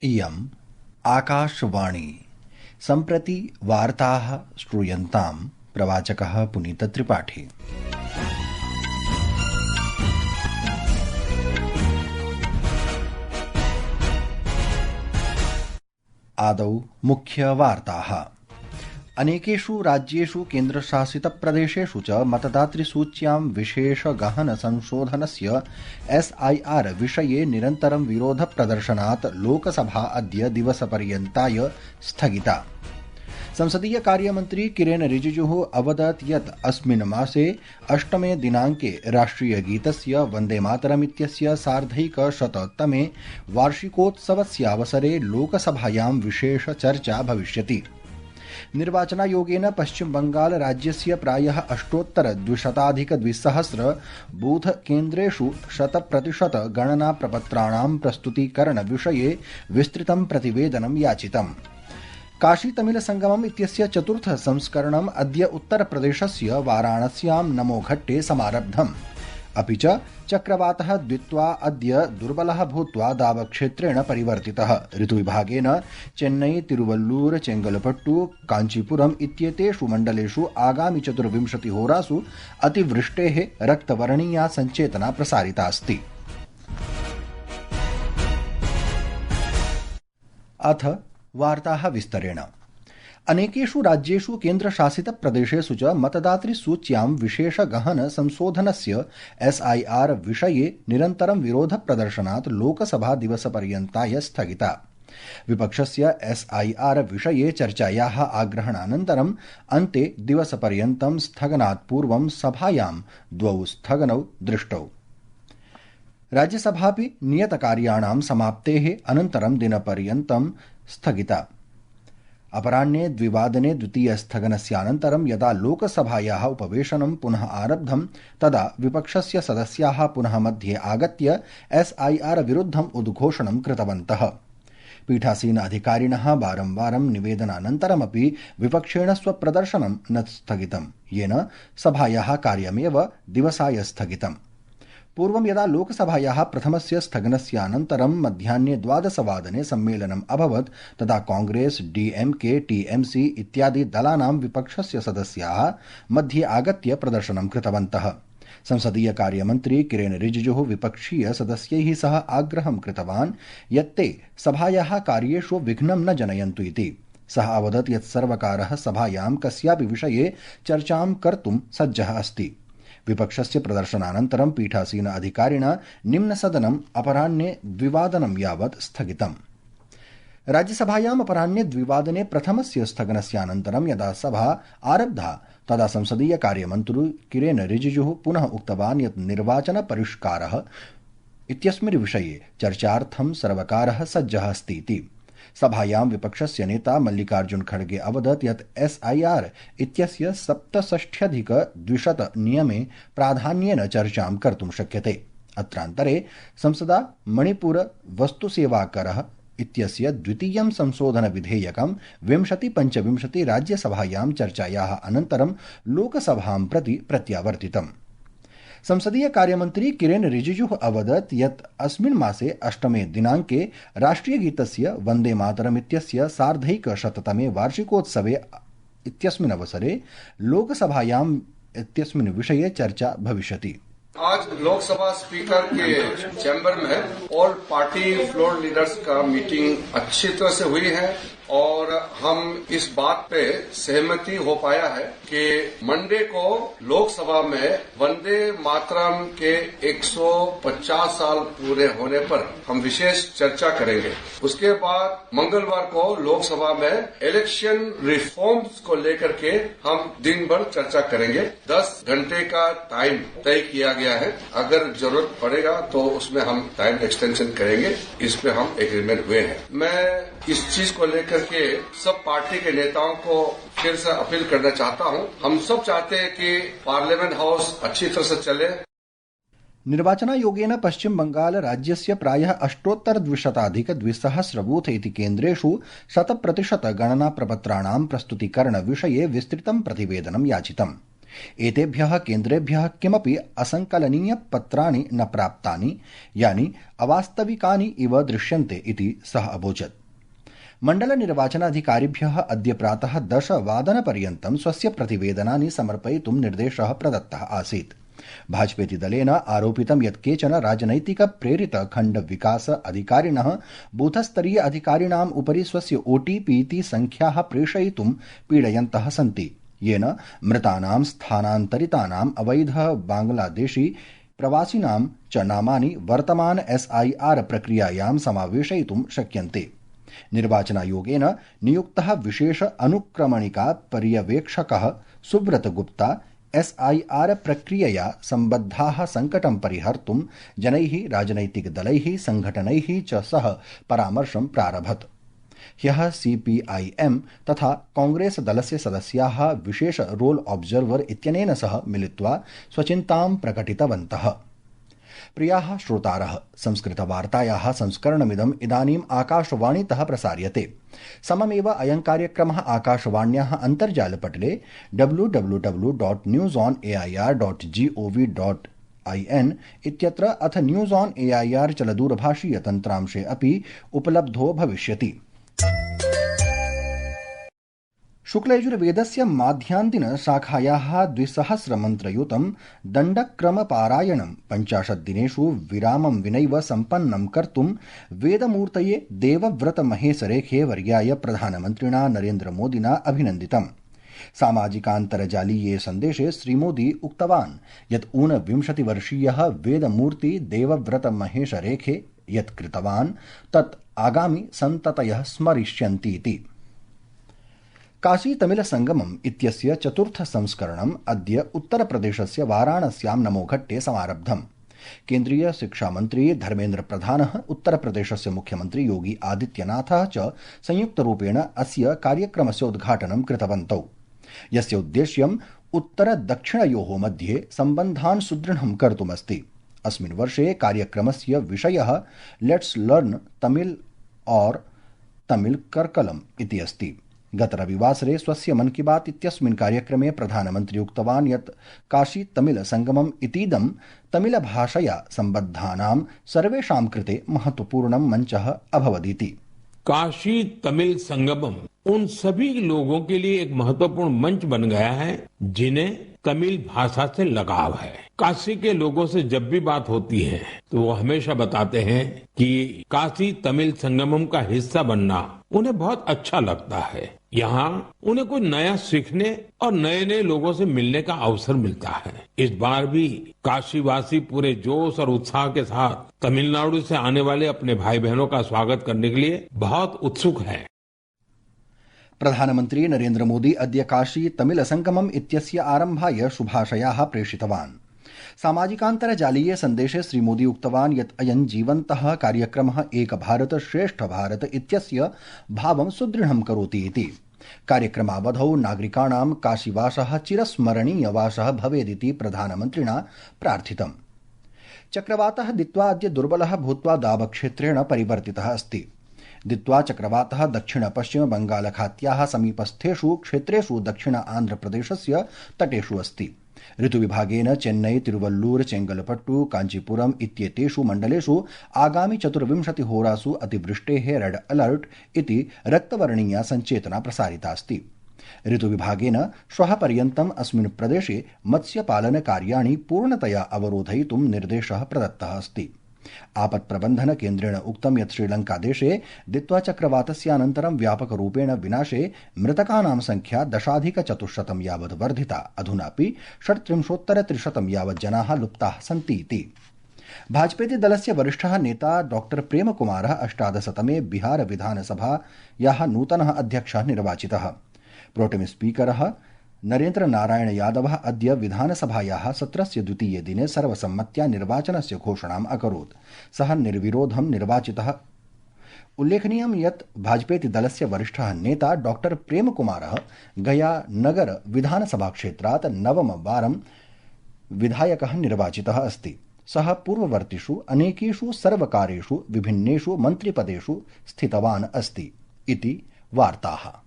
इयम् आकाशवाणी। सम्प्रति वार्ताः श्रूयन्ताम्। प्रवाचकः पुनीतत्रिपाठी। आदौ मुख्यवार्ताः। अनेकेषु राज्येषु केन्द्रशासितप्रदेशेषु च मतदातृसूच्यां विशेषगहनसंशोधनस्य SIR विषये निरन्तरं विरोधप्रदर्शनात् लोकसभा अद्य दिवसपर्यन्ताय स्थगिता। संसदीय कार्यमन्त्री किरेन रिजिजुः अवदत् यत् अस्मिन् मासे 8 दिनाङ्के राष्ट्रियगीतस्य वन्देमातरम् इत्यस्य सार्धैकशततमे वार्षिकोत्सवस्यावसरे लोकसभायां विशेषचर्चा भविष्यति। निर्वाचनायोगेन पश्चिम बंगाल राज्यस्य प्रायः 8,200,200 बूथ केन्द्रेषु 100% गणना प्रपत्राणां प्रस्तुतीकरण विषये विस्तृतं प्रतिवेदनं याचितम्। काशी तमिल संगमम् इत्यस्य चतुर्थ संस्करणम् अद्य उत्तरप्रदेशस्य वाराणस्यां नमोघट्टे समारब्धम्। अपि च चक्रवातः द्वित्वा अद्य दुर्बलः भूत्वा दावक्षेत्रेण परिवर्तितः। ऋतुविभागेन चेन्नई, तिरुवल्लूर, चेंगलपट्टु, कांचीपुरम् इत्येतेषु मण्डलेषु आगामि 24 होरासु अतिवृष्टेः रक्तवर्णीया सञ्चेतना प्रसारिता अस्ति। अथ वार्ताः विस्तरेण। अनेकेषु राज्येषु केन्द्रशासितप्रदेशेषु च मतदातृसूच्यां विशेषगहनसंशोधनस्य SIR विषये निरन्तरं विरोधप्रदर्शनात् लोकसभा दिवसपर्यन्ताय स्थगिता। विपक्षस्य SIR विषये चर्चायाः आग्रहणानन्तरम् अन्ते दिवसपर्यन्तं स्थगनात् पूर्वं सभायां द्वौ स्थगनौ दृष्टौ। राज्यसभापि नियतकार्याणां समाप्तेः अनन्तरं दिनपर्यन्तं स्थगिता। अपराह्ने 2 द्वितीयस्थगनस्यानन्तरं यदा लोकसभायाः उपवेशनं पुनः आरब्धं तदा विपक्षस्य सदस्याः पुनः मध्ये आगत्य SIR विरुद्धम् उद्घोषणं कृतवन्तः। पीठासीन अधिकारिणः वारंवारं निवेदनानन्तरमपि विपक्षेण स्वप्रदर्शनं न स्थगितं, येन सभायाः कार्यमेव दिवसाय स्थगितम्। पूर्वं यदा लोकसभायाः प्रथमस्य स्थगनस्यानन्तरं मध्याह्ने 12 सम्मेलनम् अभवत् तदा कांग्रेस, DMK, TMC इत्यादि दलानां विपक्षस्य सदस्याः मध्ये आगत्य प्रदर्शनं कृतवन्तः। संसदीय कार्यमन्त्री किरेन रिजिजुः विपक्षीय सदस्यैः सह आग्रहं कृतवान् यत् ते सभायाः कार्येषु विघ्नं न जनयन्तु इति। सः अवदत् यत् सर्वकारः सभायां कस्यापि विषये चर्चां कर्तुं सज्जः अस्ति। विपक्षस्य प्रदर्शनानन्तरं पीठासीन अधिकारिणा निम्नसदनम् अपराह्ने 2 यावत् स्थगितम्। राज्यसभायाम् अपराह्ने 2 प्रथमस्य स्थगनस्यानन्तरं यदा सभा आरब्धा तदा संसदीय कार्यमन्त्री किरेन रिजिजुः पुनः उक्तवान् यत् निर्वाचनपरिष्कारः इत्यस्मिन् विषये चर्चार्थं सर्वकारः सज्जः अस्ति इति। सभायां विपक्षस्य नेता मल्लिकार्जुन खड़गे अवदत् यत् SIR इत्यस्य 67,200 नियमे प्राधान्येन चर्चां कर्तुं शक्यते। अत्रान्तरे संसदा मणिपुर वस्तुसेवाकरः इत्यस्य द्वितीयं संशोधन विधेयकं 20-25 राज्यसभायां चर्चायाः अनन्तरं लोकसभां प्रति प्रत्यावर्तितम्। संसदीय कार्यमन्त्री किरेन रिजिजुः अवदत् यत् अस्मिन् मासे 8 दिनाङ्के राष्ट्रियगीतस्य वन्देमातरम् इत्यस्य सार्धैकशततमे वार्षिकोत्सवे इत्यस्मिन् अवसरे लोकसभायाम् इत्यस्मिन् विषये चर्चा भविष्यति। आज लोकसभा स्पीकर के चैम्बर में ऑल पार्टी फ्लोर लीडर्स का मीटिंग अच्छी तरह से हुई है और हम इस बात पे सहमति हो पाया है कि मंडे को लोकसभा में वंदे मातरम के 150 साल पूरे होने पर हम विशेष चर्चा करेंगे। उसके बाद मंगलवार को लोकसभा में इलेक्शन रिफॉर्म्स को लेकर के हम दिन भर चर्चा करेंगे। 10 घंटे का टाइम तय किया गया है। अगर जरूरत पड़ेगा तो उसमें हम टाइम एक्सटेंशन करेंगे। इस पे हम एग्रीमेंट हुए हैं। मैं इस चीज को लेकर के सब पार्टी के नेताओं को फिर से अपील करना चाहता हूं। हम सब चाहते हैं कि पार्लियामेंट हाउस अच्छी तरह से चले। निर्वाचनायोगेन पश्चिम बंगाल राज्यस्य प्रायः 8,200,200 बूथ इति केन्द्रेषु 100% गणना प्रपत्राणां प्रस्तुतीकरण विषये विस्तृतं प्रतिवेदनं याचितम्। एतेभ्यः केन्द्रेभ्यः किमपि असंकलनीय पत्राणि न प्राप्तानि, यानि अवास्तविकानि इव दृश्यन्ते इति सः अवोचत्। मण्डल निर्वाचनाधिकारिभ्यः अद्य प्रातः 10 वादनपर्यन्तं स्वस्य प्रतिवेदनानि समर्पयितुं निर्देशः प्रदत्तः आसीत्। भाजपेति दलेन आरोपितं यत् केचन राजनैतिक प्रेरित खण्ड विकास अधिकारिणः बूथस्तरीय अधिकारिणाम् उपरि स्वस्य ओटीपी इति संख्याः प्रेषयितुं पीडयन्तः सन्ति, येन मृतानां स्थानान्तरितानाम् अवैध बांग्लादेशी प्रवासिनां च नामानि वर्तमान SIR प्रक्रियायां समावेशयितुं शक्यन्ते। निर्वाचनायोगेन नियुक्तः विशेष अनुक्रमणिका पर्यवेक्षकः सुब्रत गुप्ता SIR प्रक्रियया सम्बद्धाः संकटं परिहर्तुं जनैः, राजनैतिकदलैः, संघटनैः च सह परामर्शं प्रारभत। ह्यः CPIM तथा कांग्रेस दलस्य सदस्याः विशेष रोल ऑब्जर्वर इत्यनेन सह मिलित्वा स्वचिन्तां प्रकटितवन्तः। प्रियाः श्रोतारः, संस्कृतवार्तायाः संस्करणमिदम् इदानीम् आकाशवाणीतः प्रसार्यते। सममेव अयं कार्यक्रमः आकाशवाण्याः अन्तर्जालपटले www.newsonair.gov.in इत्यत्र अथ न्यूज ऑन AIR चलदूरभाषीय तन्त्रांशे अपि उपलब्धो भविष्यति। शुक्लयजुर्वेदस्य माध्यान्तिन शाखायाः 200 मन्त्रयुतं दण्डक्रमपारायणं 50 दिनेषु विरामं विनैव सम्पन्नं कर्तुं वेदमूर्तये देवव्रतमहेशरेखे वर्याय प्रधानमन्त्रिणा नरेन्द्रमोदिना अभिनन्दितम्। सामाजिकान्तर्जालीये सन्देशे श्रीमोदी उक्तवान् यत् 29-वर्षीयः वेदमूर्ति देवव्रतमहेशरेखे यत् कृतवान् तत् आगामि सन्ततयः स्मरिष्यन्तीति। काशी तमिल संगमम् इत्यस्य 4th संस्करणम् अद्य उत्तरप्रदेशस्य वाराणस्यां नमोघट्टे समारब्धम्। केन्द्रीय शिक्षामन्त्री धर्मेन्द्र प्रधानः, उत्तरप्रदेशस्य मुख्यमन्त्री योगी आदित्यनाथः च संयुक्तरूपेण अस्य कार्यक्रमस्य उद्घाटनं कृतवन्तौ, यस्य उद्देश्यम् उत्तर-दक्षिणयोः मध्ये सम्बन्धान् सुदृढं कर्तुमस्ति। अस्मिन् वर्षे कार्यक्रमस्य विषयः लेट्स लर्न तमिल और तमिल कर्कलम् इति अस्ति। गत रविवासरे स्वस्य मन की बात इत्यस्मिन् कार्यक्रमे प्रधानमन्त्री उक्तवान् यत् काशी तमिल संगमम् इतीदं तमिल भाषया सम्बद्धानां सर्वेषां कृते महत्वपूर्णं मञ्चः अभवदिति। काशी तमिल संगमम उन सभी लोगों के लिए एक महत्वपूर्ण मंच बन गया है जिन्हें तमिल भाषा से लगाव है। काशी के लोगों से जब भी बात होती है तो वो हमेशा बताते हैं कि काशी तमिल संगमम का हिस्सा बनना उन्हें बहुत अच्छा लगता है। यहाँ उन्हें कुछ नया सीखने और नए नए लोगों से मिलने का अवसर मिलता है। इस बार भी काशीवासी पूरे जोश और उत्साह के साथ तमिलनाडु से आने वाले अपने भाई बहनों का स्वागत करने के लिए बहुत उत्सुक हैं। प्रधानमन्त्री नरेन्द्र मोदी अद्य काशी तमिल संगमम् इत्यस्य आरम्भाय शुभाशयाः प्रेषितवान्। सामाजिकान्तर्जालीय सन्देशे श्रीमोदी उक्तवान् यत् अयं जीवन्तः कार्यक्रमः एक भारत श्रेष्ठ भारत इत्यस्य भावं सुदृढं करोति इति। कार्यक्रमावधौ नागरिकाणां काशीवासः चिरस्मरणीयवासः भवेदिति प्रधानमन्त्रिणा प्रार्थितम्। चक्रवातः दित्वा अद्य दुर्बलः भूत्वा दाबक्षेत्रेण परिवर्तितः अस्ति। दित्वा चक्रवातः दक्षिण पश्चिम बंगालखात्याः समीपस्थेषु क्षेत्रेषु दक्षिण आन्ध्रप्रदेशस्य तटेषु अस्ति। ऋतुविभागेन चेन्नई, तिरुवल्लूर, चेंगलपट्टु, कांचीपुरम इत्येतेषु मण्डलेषु आगामि 24 होरासु अतिवृष्टेः रेड अलर्ट इति रक्तवर्णीया सञ्चेतना प्रसारितास्ति। ऋतुविभागेन श्वः पर्यन्तम् अस्मिन् प्रदेशे मत्स्यपालनकार्याणि पूर्णतया अवरोधयितुं निर्देशः प्रदत्तः अस्ति। आपत्प्रबन्धन केन्द्रेण उक्तं यत् श्रीलङ्कादेशे दित्वा चक्रवातस्यानन्तरं व्यापकरूपेण विनाशे मृतकानां संख्या 10,400 यावत् वर्धिता। अधुनापि 37,300 यावत् जनाः लुप्ताः सन्ति इति। भाजपेति दलस्य वरिष्ठः नेता डॉक्टर प्रेमकुमारः 18तमे बिहार विधानसभायाः नूतनः अध्यक्षः निर्वाचितः। प्रोटेम स्पीकरः नरेन्द्र नारायण यादवः अद्य विधानसभायाः सत्रस्य द्वितीये दिने सर्वसम्मत्या निर्वाचनस्य घोषणाम् अकरोत्। सः निर्विरोधं निर्वाचितः। उल्लेखनीयं यत् भाजपेति दलस्य वरिष्ठः नेता डॉक्टर प्रेमकुमारः गया नगर विधानसभाक्षेत्रात् 9मवारं विधायकः निर्वाचितः अस्ति। सः पूर्ववर्तिषु अनेकेषु सर्वकारेषु विभिन्नेषु मन्त्रिपदेषु स्थितवान् अस्ति इति वार्ताः।